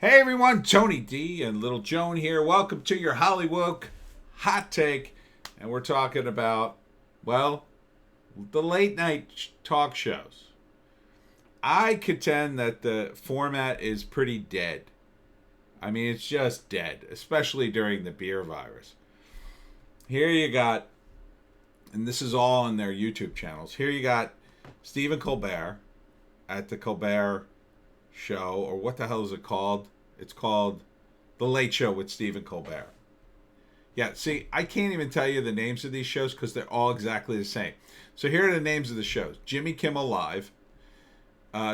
Hey everyone, Tony D and Little Joan here. Welcome to your Hollywoke hot take. And we're talking about, well, the late night talk shows. I contend that the format is pretty dead. I mean, it's just dead, especially during the beer virus. Here you got, and this is all on their YouTube channels. Here you got Stephen Colbert at the Colbert Show, or what the hell is it called? It's called The Late Show with Stephen Colbert. Yeah, see, I can't even tell you the names of these shows because they're all exactly the same. So here are the names of the shows. Jimmy Kimmel Live,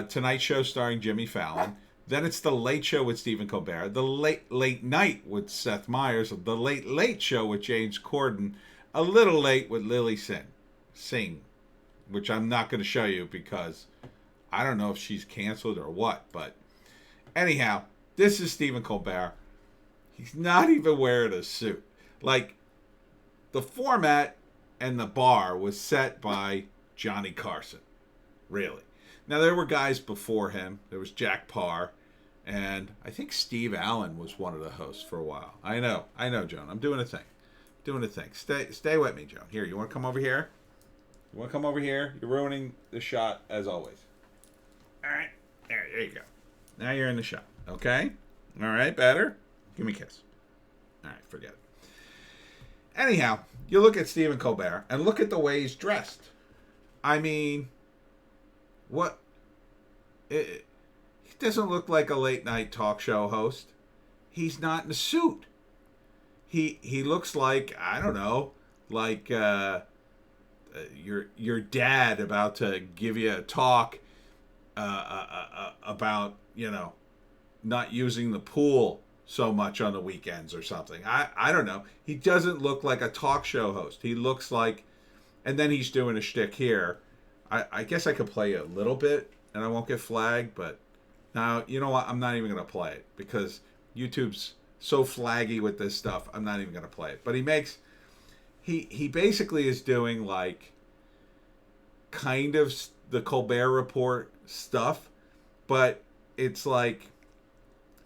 Tonight Show starring Jimmy Fallon. Then it's The Late Show with Stephen Colbert. The Late Night with Seth Meyers. The Late Show with James Corden. A Little Late with Lily Singh, which I'm not going to show you because I don't know if she's canceled or what. But anyhow, this is Stephen Colbert. He's not even wearing a suit. Like, the format and the bar was set by Johnny Carson. Really. Now, there were guys before him. There was Jack Parr. And I think Steve Allen was one of the hosts for a while. I know, Joan. I'm doing a thing. Stay with me, Joan. Here, you want to come over here? You want to come over here? You're ruining the shot, as always. All right. There you go. Now you're in the shot. Okay? All right, better? Give me a kiss. All right, forget it. Anyhow, you look at Stephen Colbert and look at the way he's dressed. I mean, what? He doesn't look like a late night talk show host. He's not in a suit. He looks like, I don't know, like your dad about to give you a talk about, not using the pool so much on the weekends or something. I don't know. He doesn't look like a talk show host. He looks like, and then he's doing a shtick here. I guess I could play a little bit and I won't get flagged, but now, you know what? I'm not even going to play it because YouTube's so flaggy with this stuff. I'm not even going to play it. But he basically is doing like kind of the Colbert Report stuff, but it's like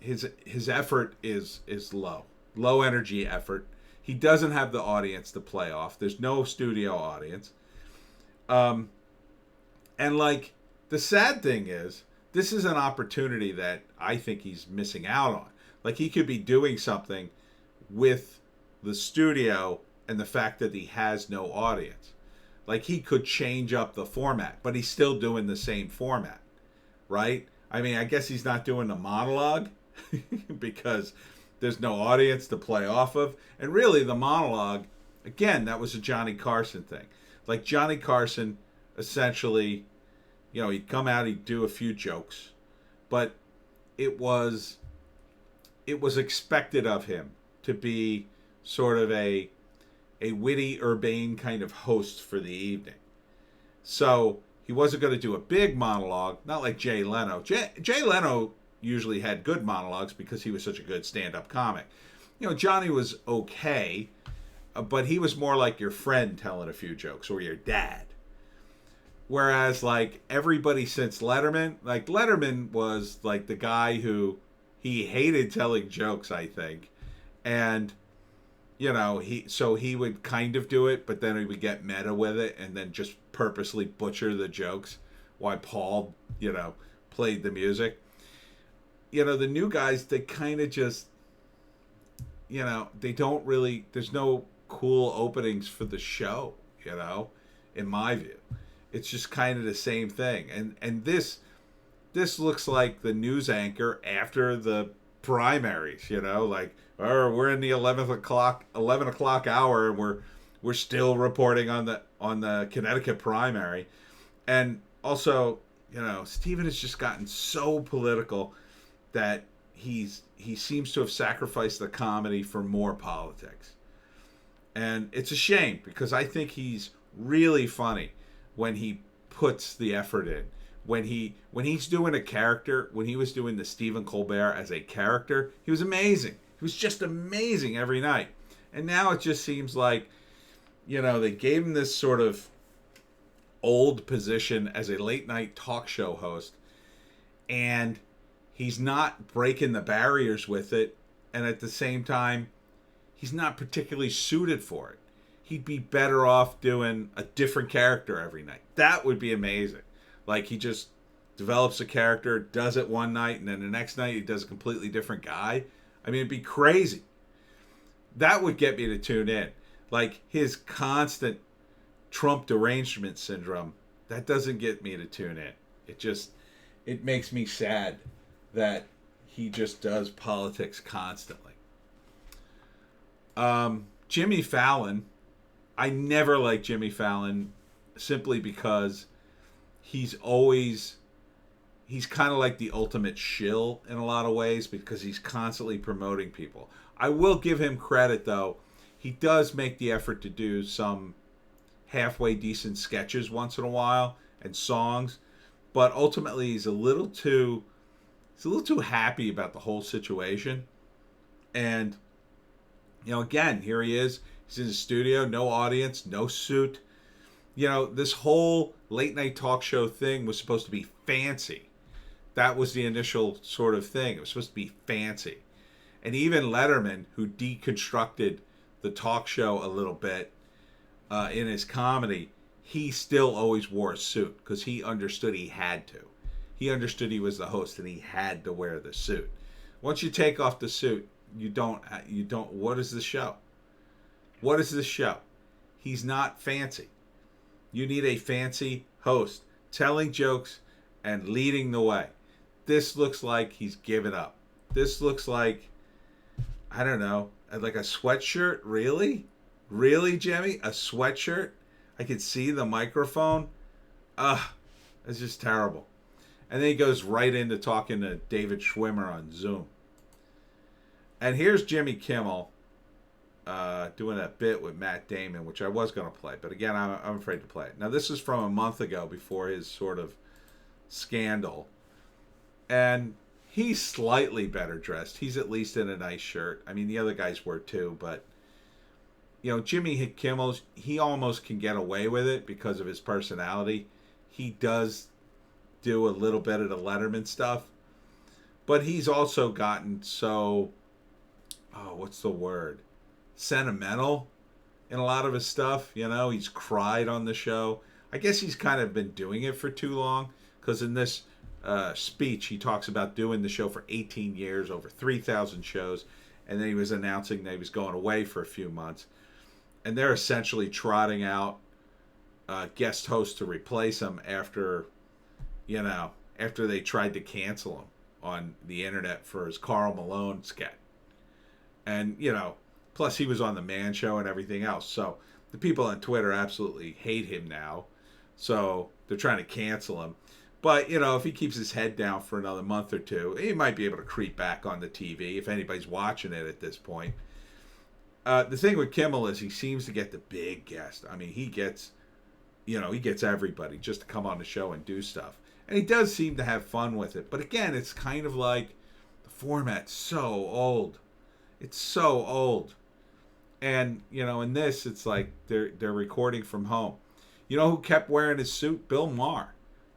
his effort is low energy effort. He doesn't have the audience to play off. There's no studio audience. And like the sad thing is, this is an opportunity that I think he's missing out on. Like, he could be doing something with the studio and the fact that he has no audience. Like, he could change up the format, but he's still doing the same format, right? I mean, I guess he's not doing the monologue because there's no audience to play off of. And really, the monologue, again, that was a Johnny Carson thing. Like, Johnny Carson essentially, he'd come out, he'd do a few jokes, but it was expected of him to be sort of a witty, urbane kind of host for the evening. So he wasn't going to do a big monologue, not like Jay Leno. Jay Leno usually had good monologues because he was such a good stand-up comic. Johnny was okay, but he was more like your friend telling a few jokes, or your dad. Whereas, like, everybody since Letterman, like, Letterman was, like, the guy who he hated telling jokes, I think. And, he would kind of do it, but then he would get meta with it and then just purposely butcher the jokes while Paul, played the music. The new guys, they kind of just, they don't really, there's no cool openings for the show, in my view. It's just kind of the same thing. And this looks like the news anchor after the primaries, like, we're in the 11 o'clock hour and we're still reporting on the Connecticut primary. And also, Stephen has just gotten so political that he seems to have sacrificed the comedy for more politics. And it's a shame because I think he's really funny when he puts the effort in. When he's doing a character, when he was doing the Stephen Colbert as a character, he was amazing. He was just amazing every night. And now it just seems like, they gave him this sort of old position as a late night talk show host, and He's not breaking the barriers with it, and at the same time, he's not particularly suited for it. He'd be better off doing a different character every night. That would be amazing. Like, he just develops a character, does it one night, and then the next night he does a completely different guy. I mean, it'd be crazy. That would get me to tune in. Like, his constant Trump derangement syndrome, that doesn't get me to tune in. It makes me sad that he just does politics constantly. Jimmy Fallon, I never liked Jimmy Fallon simply because he's kind of like the ultimate shill in a lot of ways because he's constantly promoting people. I will give him credit, though. He does make the effort to do some halfway decent sketches once in a while and songs, but ultimately he's a little too happy about the whole situation. And again, here he is. He's in the studio, no audience, no suit. This whole late night talk show thing was supposed to be fancy. That was the initial sort of thing. It was supposed to be fancy. And even Letterman, who deconstructed the talk show a little bit in his comedy, he still always wore a suit because he understood he had to. He understood he was the host and he had to wear the suit. Once you take off the suit, you don't. What is the show? What is this show? He's not fancy. You need a fancy host telling jokes and leading the way. This looks like he's given up. This looks like, I don't know, like a sweatshirt. Really? Really, Jimmy? A sweatshirt? I could see the microphone. It's just terrible. And then he goes right into talking to David Schwimmer on Zoom. And here's Jimmy Kimmel doing a bit with Matt Damon, which I was going to play. But again, I'm afraid to play it. Now, this is from a month ago before his sort of scandal. And he's slightly better dressed. He's at least in a nice shirt. I mean, the other guys were too. But, Jimmy Kimmel, he almost can get away with it because of his personality. He does do a little bit of the Letterman stuff. But he's also gotten so, what's the word? Sentimental in a lot of his stuff. He's cried on the show. I guess he's kind of been doing it for too long, because in this speech he talks about doing the show for 18 years, over 3,000 shows, and then he was announcing that he was going away for a few months, and they're essentially trotting out guest hosts to replace him after they tried to cancel him on the internet for his Karl Malone sketch. And plus he was on the Man Show and everything else. So the people on Twitter absolutely hate him now. So they're trying to cancel him. But, if he keeps his head down for another month or two, he might be able to creep back on the TV if anybody's watching it at this point. The thing with Kimmel is he seems to get the big guest. I mean, he gets everybody just to come on the show and do stuff. And he does seem to have fun with it. But again, it's kind of like the format's so old. It's so old. And, in this, it's like they're recording from home. You know who kept wearing his suit? Bill Maher.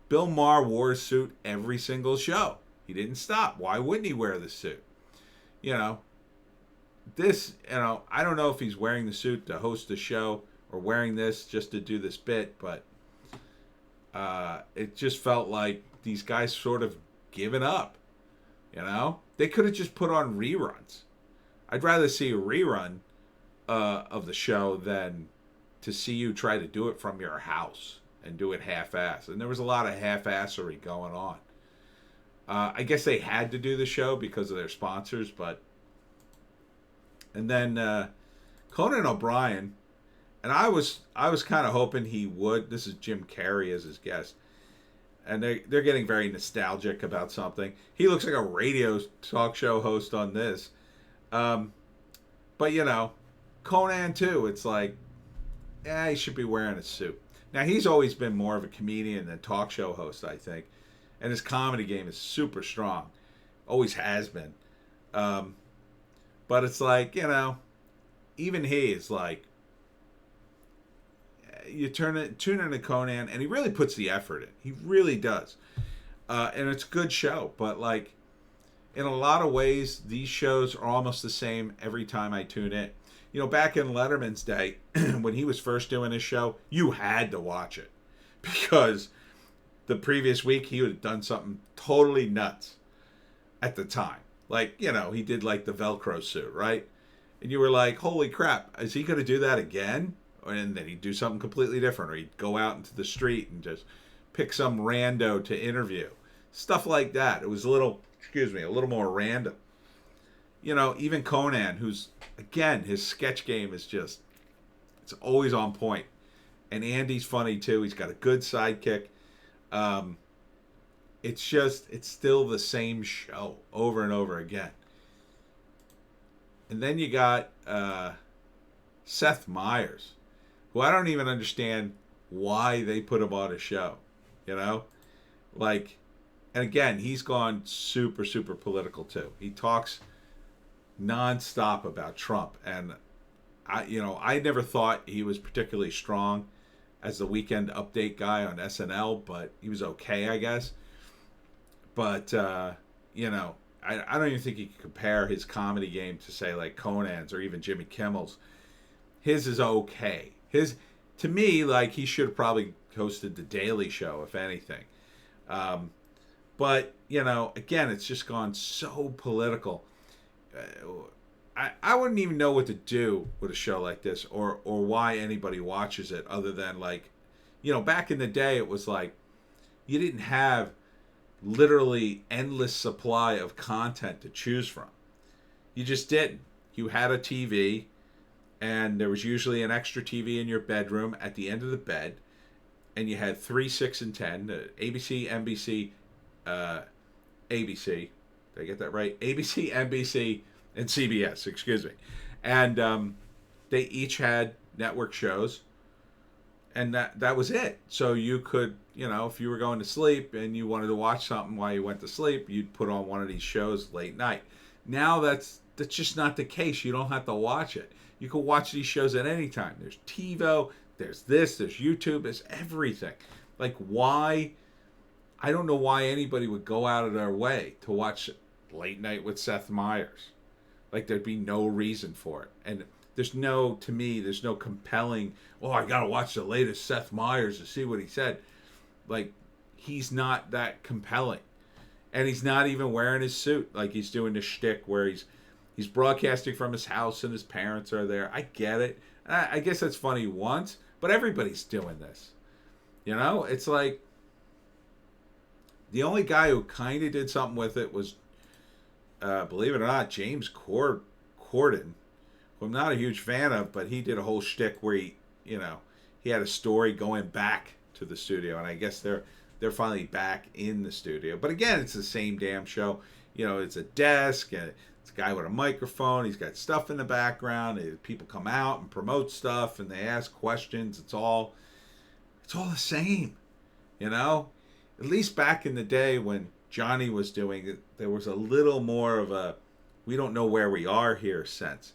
Bill Maher wore a suit every single show. He didn't stop. Why wouldn't he wear the suit? This, I don't know if he's wearing the suit to host the show or wearing this just to do this bit, but it just felt like these guys sort of given up. They could have just put on reruns. I'd rather see a rerun of the show than to see you try to do it from your house and do it half-ass. And there was a lot of half-assery going on. I guess they had to do the show because of their sponsors, but... And then Conan OBrien, and I was kind of hoping he would. This is Jim Carrey as his guest. And they're getting very nostalgic about something. He looks like a radio talk show host on this. But, Conan, too, it's like, he should be wearing a suit. Now, he's always been more of a comedian than talk show host, I think. And his comedy game is super strong. Always has been. But it's like, even he is like, you tune into Conan, and he really puts the effort in. He really does. And it's a good show. But, like, in a lot of ways, these shows are almost the same every time I tune in. You know, back in Letterman's day, when he was first doing his show, you had to watch it because the previous week he would have done something totally nuts at the time. Like, you know, he did like the Velcro suit, right? And you were like, holy crap, is he going to do that again? And then he'd do something completely different, or he'd go out into the street and just pick some rando to interview. Stuff like that. It was a little more random. You know, even Conan, who's, again, his sketch game is just, it's always on point. And Andy's funny too. He's got a good sidekick. It's still the same show over and over again. And then you got Seth Meyers, who I don't even understand why they put him on a show. You know? Like, and again, he's gone super, super political too. He talks nonstop about Trump, and I never thought he was particularly strong as the Weekend Update guy on SNL, but he was okay, I guess. But I don't even think you can compare his comedy game to say like Conan's or even Jimmy Kimmel's. His is okay. To me, like, he should have probably hosted the Daily Show, if anything. But again, it's just gone so political. I wouldn't even know what to do with a show like this, or why anybody watches it, other than like, back in the day it was like you didn't have literally endless supply of content to choose from. You just didn't. You had a TV, and there was usually an extra TV in your bedroom at the end of the bed, and you had 3, 6, and 10, ABC, NBC, ABC. Did I get that right? ABC, NBC, and CBS, excuse me. And they each had network shows, and that was it. So you could, if you were going to sleep and you wanted to watch something while you went to sleep, you'd put on one of these shows late night. Now that's just not the case. You don't have to watch it. You can watch these shows at any time. There's TiVo, there's this, there's YouTube, there's everything. Like, why? I don't know why anybody would go out of their way to watch Late Night with Seth Meyers. Like, there'd be no reason for it. And there's no compelling, I gotta watch the latest Seth Meyers to see what he said. Like, he's not that compelling. And he's not even wearing his suit. Like, he's doing the shtick where he's broadcasting from his house and his parents are there. I get it. I guess that's funny once, but everybody's doing this. It's like, the only guy who kind of did something with it was, believe it or not, James Corden, who I'm not a huge fan of, but he did a whole shtick where he had a story going back to the studio, and I guess they're finally back in the studio. But again, it's the same damn show. It's a desk, and it's a guy with a microphone. He's got stuff in the background. People come out and promote stuff, and they ask questions. It's all the same, At least back in the day when Johnny was doing it, there was a little more of a, we don't know where we are here sense.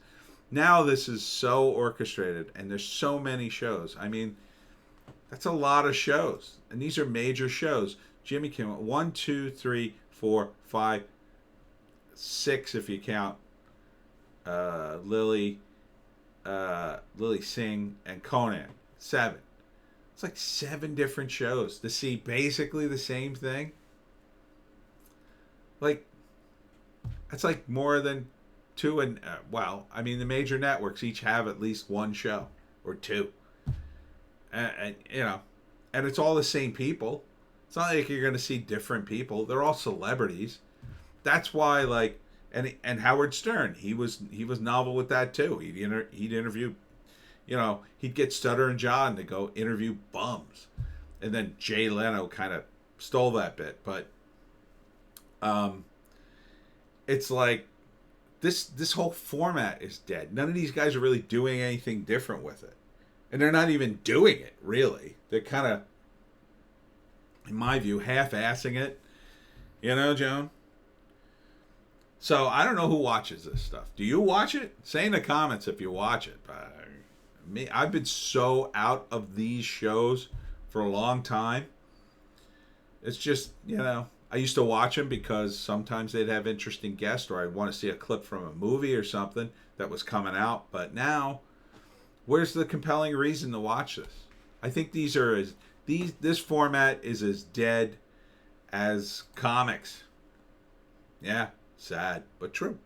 Now this is so orchestrated, and there's so many shows. I mean, that's a lot of shows, and these are major shows. Jimmy Kimmel, 1, 2, 3, 4, 5, 6 if you count Lily Singh and Conan. 7. It's like 7 different shows to see basically the same thing. Like, that's like more than 2, and the major networks each have at least 1 show or 2, and and it's all the same people. It's not like you're going to see different people. They're all celebrities. That's why, like, and Howard Stern, he was novel with that too. He'd interview, he'd get Stutter and John to go interview bums, and then Jay Leno kind of stole that bit, but it's like this whole format is dead. None of these guys are really doing anything different with it, and they're not even doing it really. They're kind of, in my view, half-assing it, Joan. So I don't know who watches this stuff. Do you watch it? Say in the comments if you watch it. I've been so out of these shows for a long time. It's just, I used to watch them because sometimes they'd have interesting guests, or I'd want to see a clip from a movie or something that was coming out. But now, where's the compelling reason to watch this? I think this format is as dead as comics. Yeah, sad, but true.